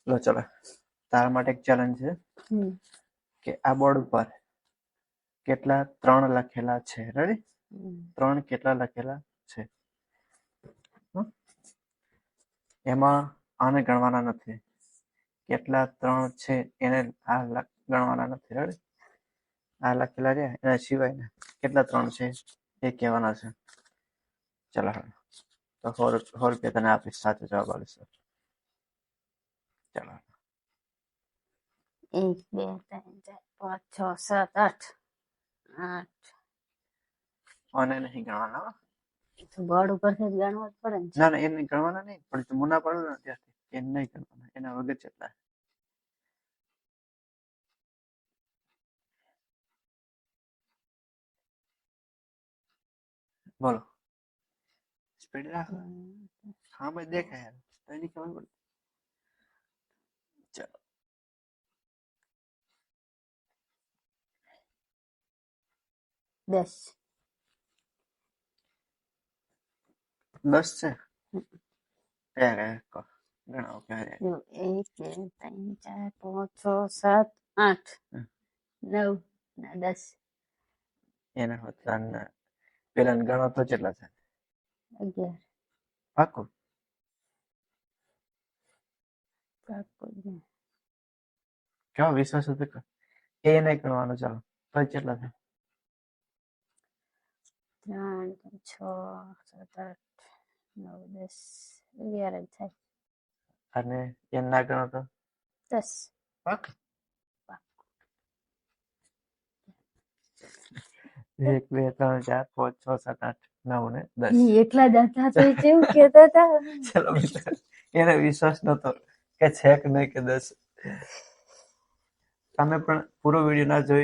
લો ચલો તારા માટે એક ચેલેન્જ છે કે આ બોર્ડ ઉપર કેટલા 3 લખેલા છે. રેડી? 3 કેટલા લખેલા છે એમાં આને ગણવાના નથી. કેટલા 3 છે એને આ ગણવાના નથી. રેડી? આ લખેલા છે એના સિવાય કેટલા 3 છે એ કહેવાના છે. ચલો તો 100 રૂપિયા તને આપીશ સાચો જવાબ આવીશ. ચલો 1 2 3 4 5 6 7 8 8 આને નહીં ગણવાના. તો બોર્ડ ઉપરથી જ ગણવા જ પડે ને. ના ના એને ગણવાના નહીં પણ તું મુના પડો ને ત્યારથી એને નહીં ગણવાના. એના વગર કેટલા બોલો સ્પીડ રાખો. હા ભાઈ દેખાય યાર તો એની ખબર પડે. ચલો 10 10 છે. કયા ગણાવો ક્યારે 1 2 3 4 5 6 7 8 9 ના 10 એના હોતા પેલા ગણો તો કેટલા છે? 11 પાકું કેવો વિશ્વાસ હતો એ નહીં ગણવાનું. ચાલો તો કેટલા છે? 3 6 7 8 9 10 11 જ થાય. અને એમ ના ગણો તો 10 પાકું 1 2 3 4 5 6 7 8 9 ને 10 એકલા જ હતા તો કેવું કહેતા હતા. ચલો એને વિશ્વાસ નતો કે છે કે નહીં કે 10. તમે પણ પૂરો વિડીયો ના જોઈ